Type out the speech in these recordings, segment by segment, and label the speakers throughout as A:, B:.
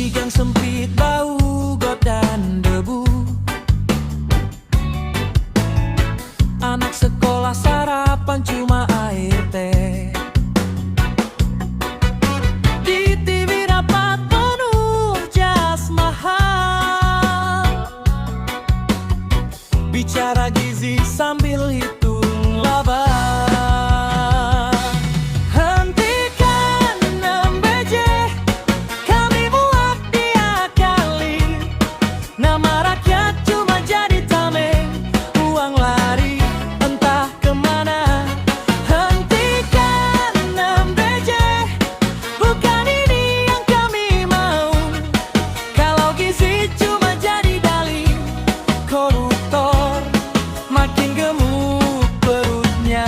A: Di gang sempit bau got dan debu, anak sekolah sarapan cuma air teh. Di TV rapat penuh jas mahal, bicara gizi sambil hitung laba. Hentikan MBJ, kami muak diakali. Nama rakyat cuma jadi tameng, uang lari entah kemana. Hentikan MBJ, bukan ini yang kami mau. Kalau gizi cuma jadi dalih, koruptor makin gemuk perutnya.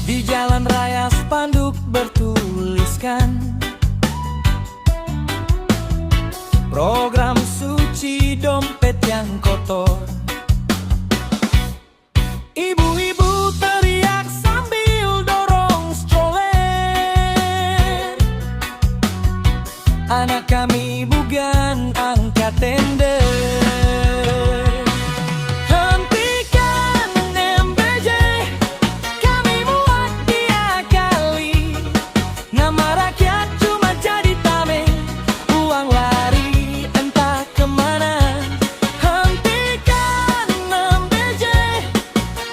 A: Di jalan raya spanduk bertuliskan program suci dompet yang kotor. Ibu-ibu teriak sambil dorong stroller. Anak kami bukan angkat tender. Hentikan MBJ, kami muak diakali. Nama rakyat cuma jadi tameng, uang lari entah kemana. Hentikan MBJ,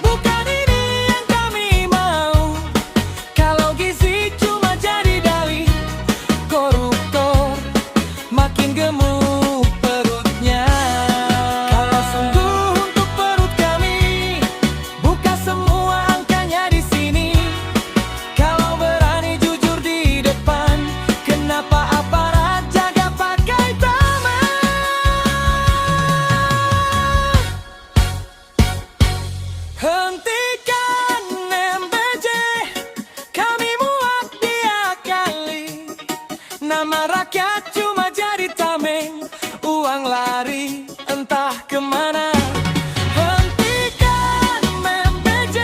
A: bukan ini yang kami mau. Kalau gizi cuma jadi dalih, koruptor makin gemuk perutnya. Kalau sungguh untuk perut kami, buka semua angkanya di sini. Kalau berani jujur di depan, kenapa aparat jaga pakai taman? Hentikan MBJ, kami muak diakali. Nama rakyat cuma jadi tameng, uang lari entah kemana. Hentikan MBJ,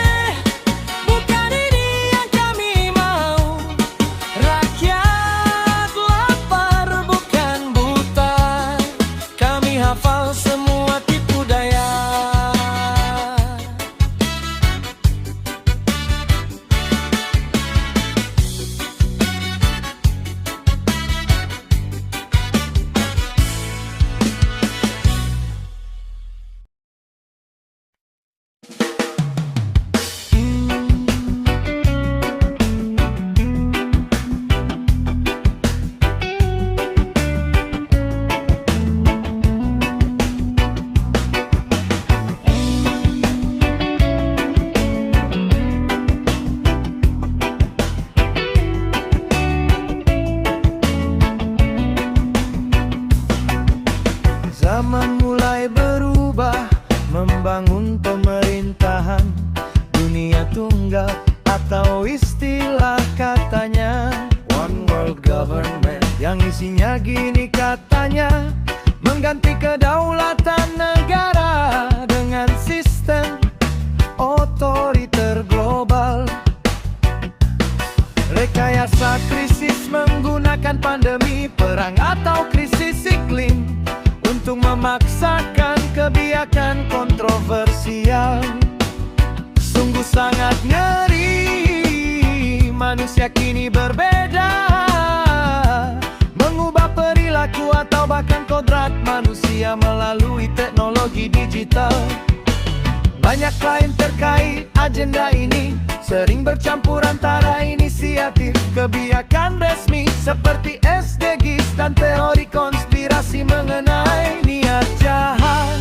A: bukan ini yang kami mau. Rakyat lapar bukan buta, kami hafal semua tipu daya. Zaman mulai berubah, membangun pemerintahan dunia tunggal, atau istilah katanya One World Government, yang isinya gini katanya: mengganti kedaulatan negara dengan sistem otoriter global. Rekayasa krisis menggunakan pandemi, perang atau krisis iklim untuk memaksakan kebijakan kontroversial. Sungguh sangat ngeri, manusia kini berbeda, mengubah perilaku atau bahkan kodrat manusia melalui teknologi digital. Banyak lain terkait agenda ini, sering bercampur antara inisiatif kebijakan resmi seperti SDGs dan teori konspirasi mengenai niat jahat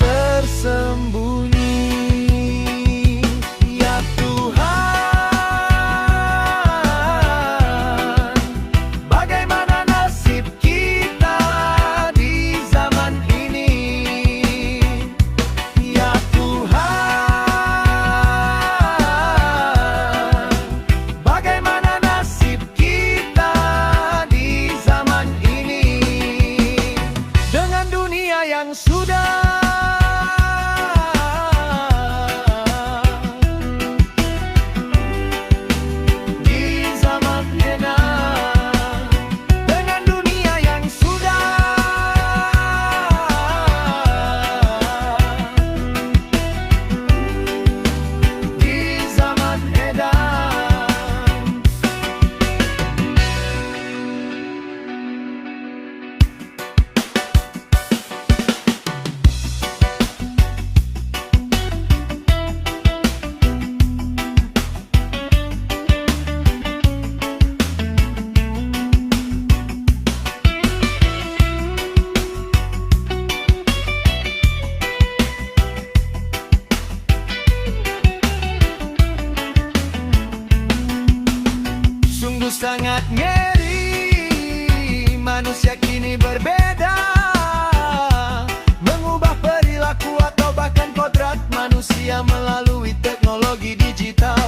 A: tersembunyi. Ya Tuhan, bagaimana nasib kita di zaman ini? Ya Tuhan, bagaimana nasib kita di zaman ini? yang sudah. Sangat ngeri, manusia kini berbeda, mengubah perilaku atau bahkan kodrat manusia melalui teknologi digital.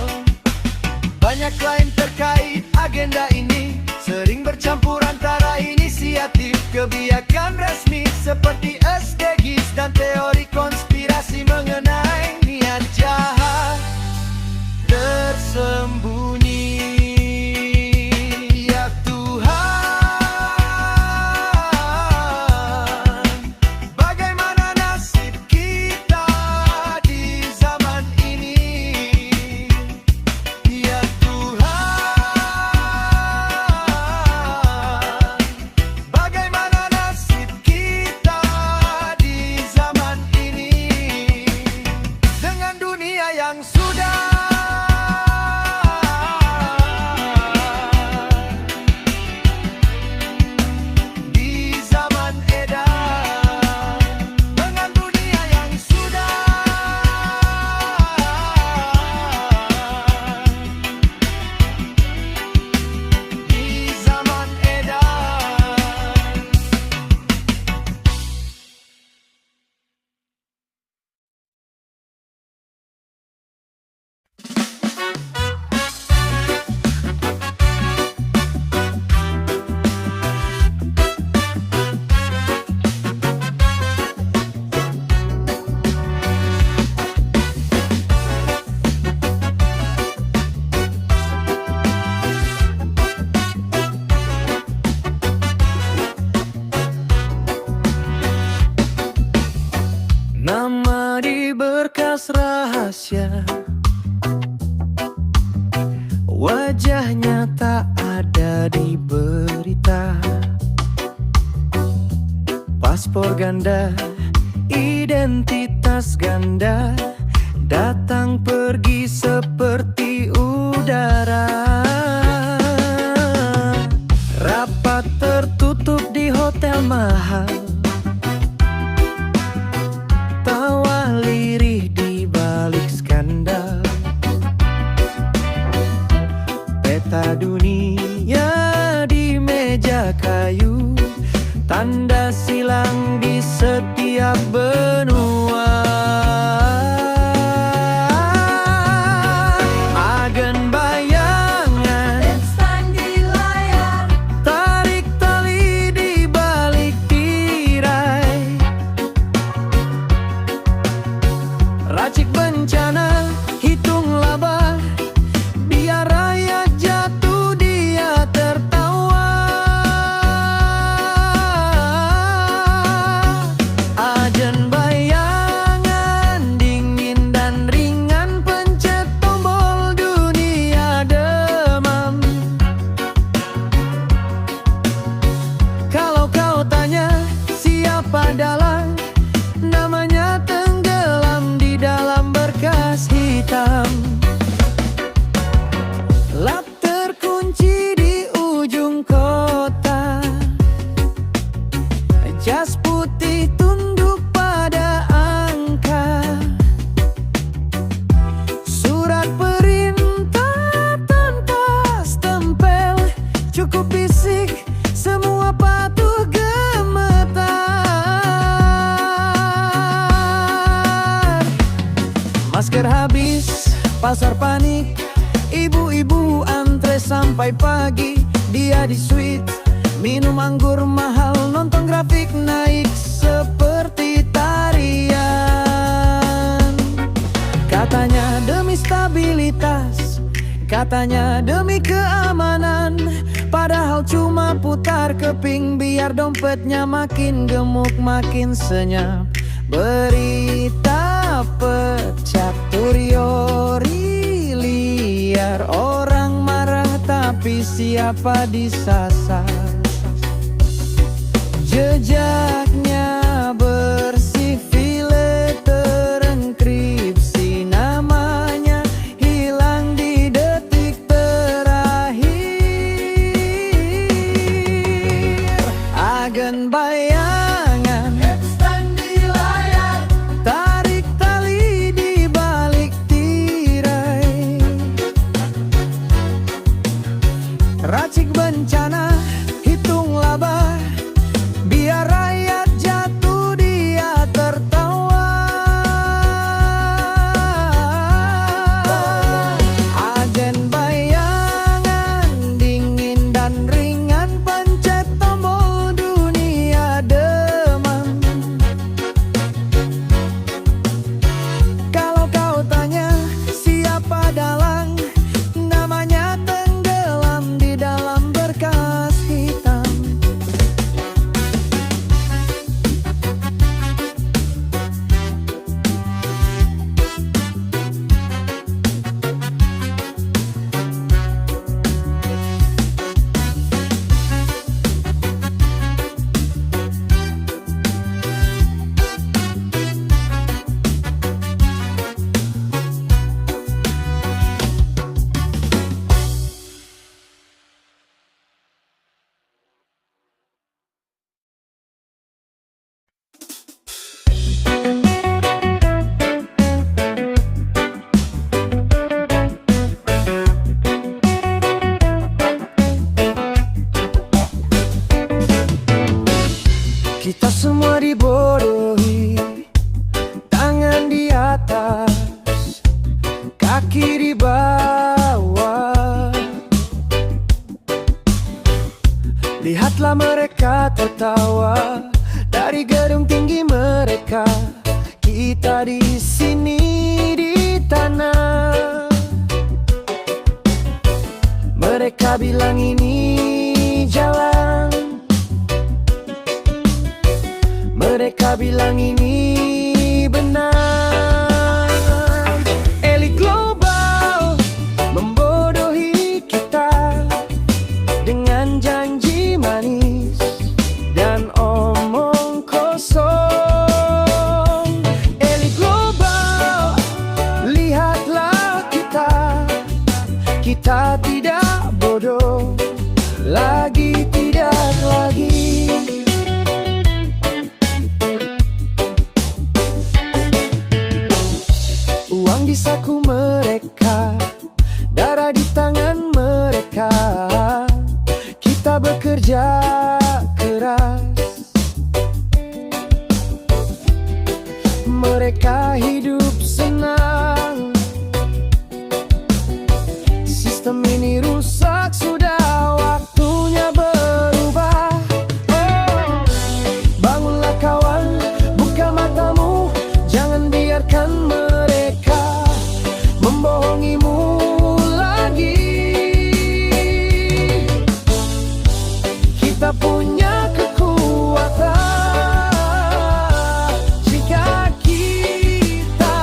A: Banyak klaim terkait agenda ini, sering bercampur antara inisiatif kebijakan resmi seperti SDGs dan teori konspirasi mengenai niat jahat tersembunyi. Nama di berkas rahasia, wajahnya tak ada di berita. Paspor ganda, identitas ganda, datang pergi seperti udara. Rapat tertutup di hotel mahal, tawa lirih di balik skandal. Peta dunia di meja kayu, tanda silang di setiap benua. Agen bayangan instan di layar, tarik tali di balik tirai. Racik bencana, hitung laba, biar rakyat jatuh dia tertawa. Agen bayangan dingin dan ringan, pencet tombol dunia demam. Kalau kau tanya siapa dalang, namanya tenggelam di dalam berkas hitam. Lap terkunci di ujung kota, jas putih tunduk pada angka. Surat perintah tanpa stempel, cukup bisik semua patuh gemetar. Masker habis, pasar panik, ibu-ibu antre sampai pagi. Dia di suite, minum anggur mahal, nonton grafik naik seperti katanya demi keamanan, padahal cuma putar keping biar dompetnya makin gemuk makin senyap. Berita pecat Turiori liar, orang marah tapi siapa disasar. Jejaknya bersih, file terenkripsi, namanya hilang di detik terakhir. Agen bayangan di layar, tarik tali di balik tirai, racik bencana, hitung laba, biar rakyat jatuh dia tertawa. Agen bayangan dingin dan ringan, pencet tombol dunia demam. Kalau kau tanya siapa dalang, namanya tenggelam di dalam berkas hitam. Kita semua dibodohi, tangan di atas, kaki di bawah. Lihatlah mereka tertawa dari gedung tinggi mereka. Kita di sini di tanah. Mereka bilang ini jalan, mereka bilang ini benar. Elit global membodohi kita dengan janji manis dan omong kosong. Elit global, lihatlah kita tidak bodoh lagi, tidak lagi. Uang di saku mereka, darah di tangan mereka. Kita bekerja keras, mereka hidup senang. Sistem ini rusak, sudah waktunya berubah. Oh, bangunlah kawan, buka matamu, jangan biarkan mereka membohongimu lagi. Kita punya kekuatan jika kita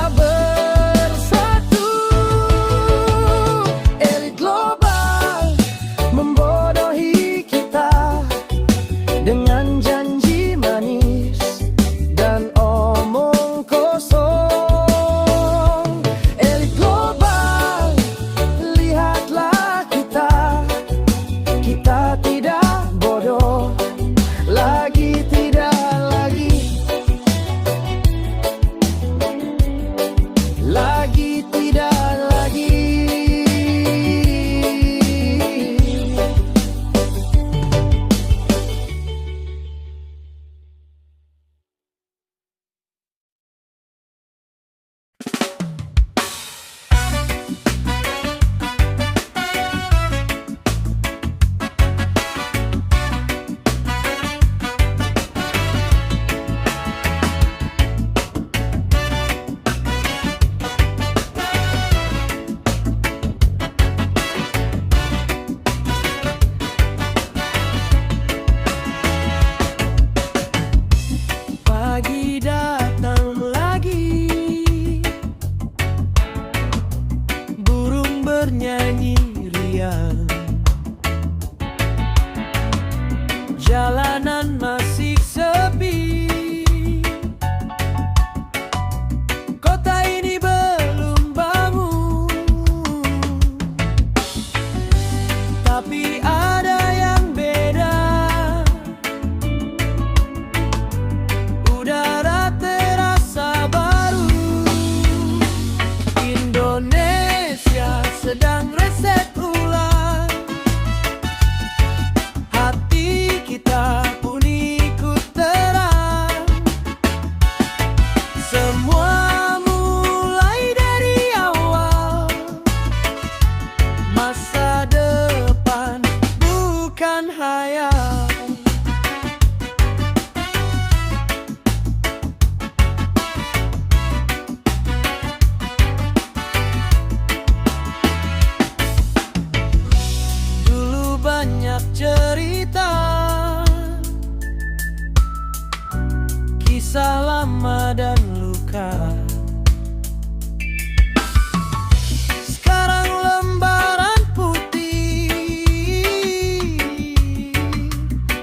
A: Pagi datang lagi, burung bernyanyi riang, jalanan masih sepi, kota ini belum bangun, tapi ada yang beda. Udara terasa baru. Indonesia sedang reset ulang, hati kita pun ikut terang. Semua mulai dari awal, masa depan bukan hayal. Dulu banyak cerita, kisah lama dan luka. Sekarang lembaran putih,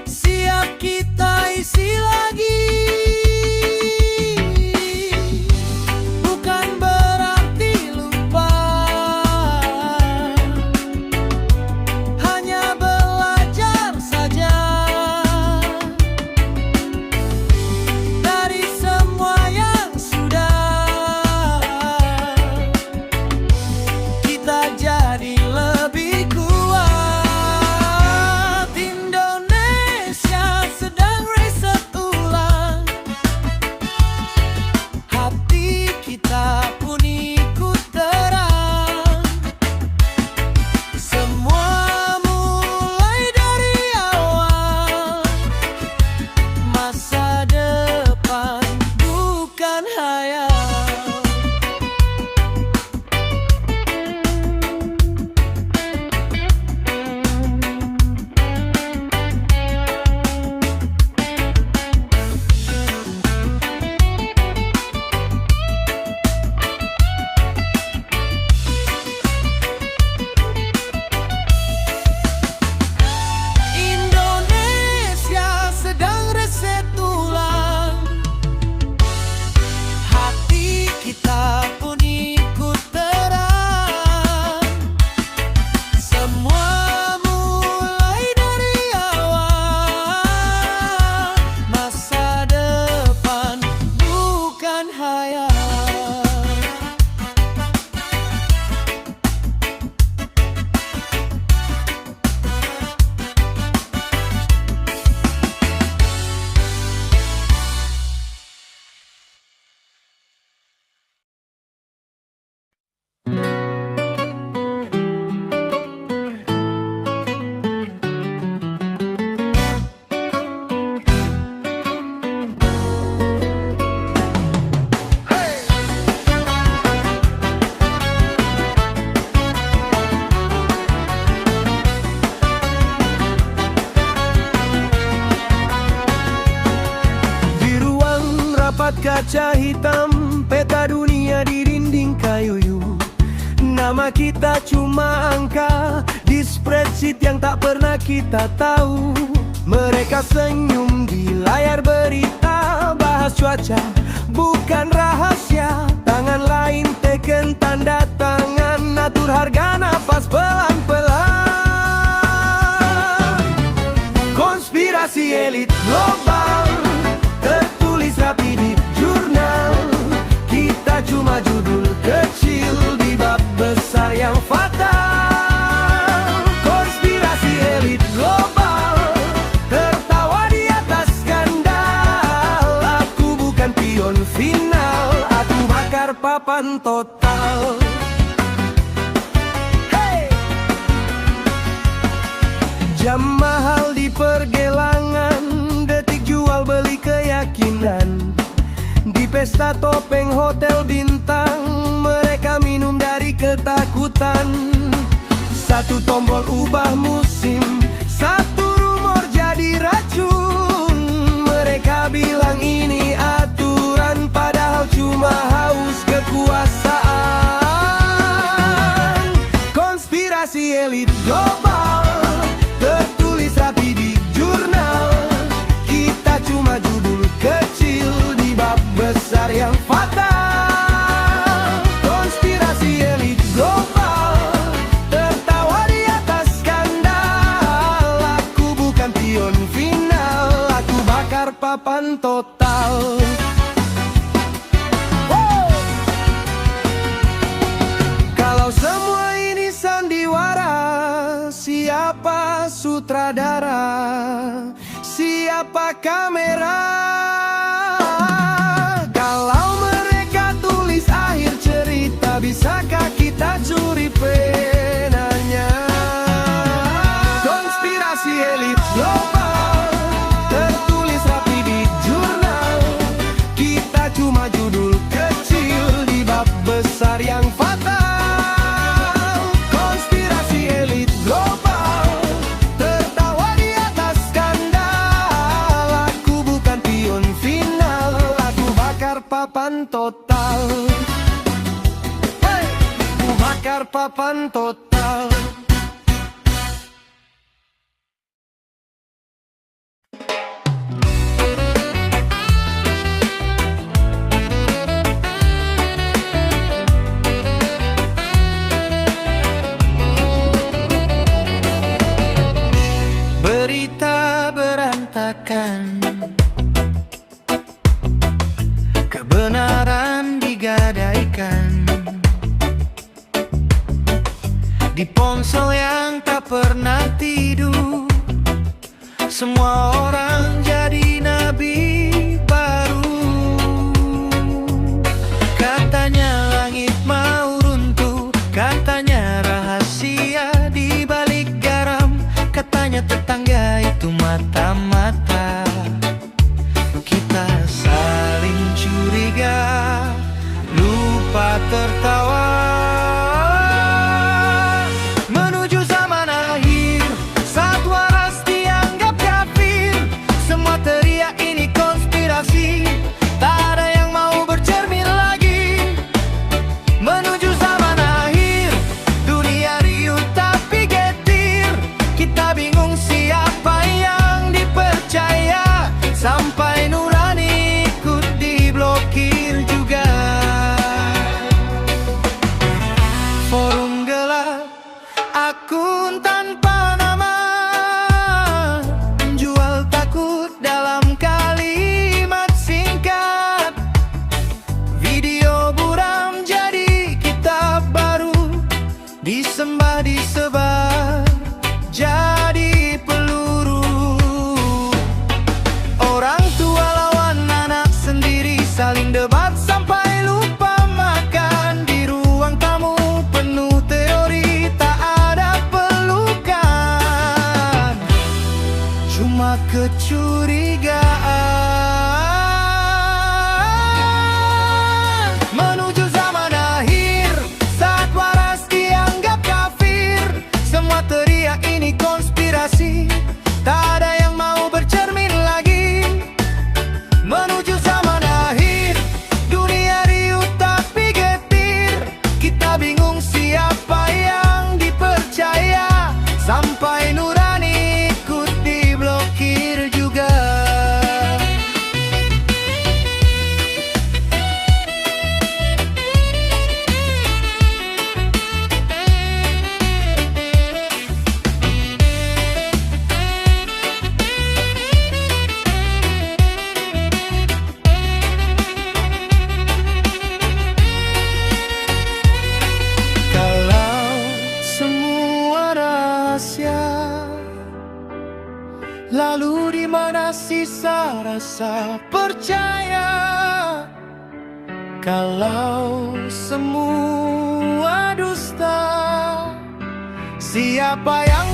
A: siap kita isi lagi. Bukan berarti lupa, hanya belajar saja dari semua yang sudah. Kita jadi lebih kuat. Indonesia sedang reset ulang, hati kita pun ikut terang. Semua mulai dari awal, masa depan bukan hayal. Indonesia sedang reset ulang, hati kita pun ikut terang. Semua mulai dari awal, masa depan bukan hayal. Di ruang rapat kaca hitam, peta dunia di dinding kayu. Nama kita cuma angka di spreadsheet yang tak pernah kita tahu. Mereka senyum di layar berita, bahas cuaca bukan rahasia. Tangan lain teken tanda tangan, atur harga nafas pelan-pelan. Konspirasi elit global tertulis rapi di jurnal. Kita cuma judul kecil di bab besar yang fatal. Konspirasi elit global tertawa di atas skandal. Aku bukan pion final, aku bakar papan total. Hey! Jam mahal di pergelangan, detik jual beli keyakinan. Di pesta topeng hotel bintang, mereka minum dari ketakutan. Satu tombol ubah musim, satu rumor jadi racun. Mereka bilang ini ada besar yang fatal. Konspirasi elit global tertawa di atas skandal. Aku bukan pion final, aku bakar papan total. Kalau semua ini sandiwara, siapa sutradara? Siapa kamera? Kalau mereka tulis akhir cerita, bisakah kita curi penanya? Konspirasi elit global tertulis rapi di jurnal. Kita cuma judul kecil di bab besar yang fatal. Papan total, hey! Ku bakar papan total. Berita berantakan, kebenaran digadaikan di ponsel yang tak pernah tidur. Semua orang jadi nabi baru. Katanya langit mau runtuh, katanya rahasia di balik garam, katanya tetangga itu mata-mata. Kita saling curiga, lupa tertawa. Menuju zaman akhir, saat waras dianggap kafir, semua teriak ini konspirasi, tak ada yang mau bercermin lagi. Menuju zaman akhir, dunia riuh tapi getir, kita bingung siapa yang dipercaya, sampai nurani ikut diblokir juga. Forum gelap, akun tanpa nama, jual takut dalam kalimat singkat. Video buram jadi kitab baru, disembah disebar jadi peluru. Orang tua lawan anak sendiri, saling debat sampai lupa makan. Di ruang tamu penuh teori, tak ada pelukan, cuma kecurigaan. Menuju zaman akhir, saat waras dianggap kafir, semua teriak ini konspirasi, tak ada yang mau bercermin lagi. Menuju zaman akhir, dunia riuh tapi getir, kita bingung siapa yang dipercaya, sampai nurani ikut diblokir juga. Lalu di mana sisa rasa percaya? Kalau semua dusta, siapa yang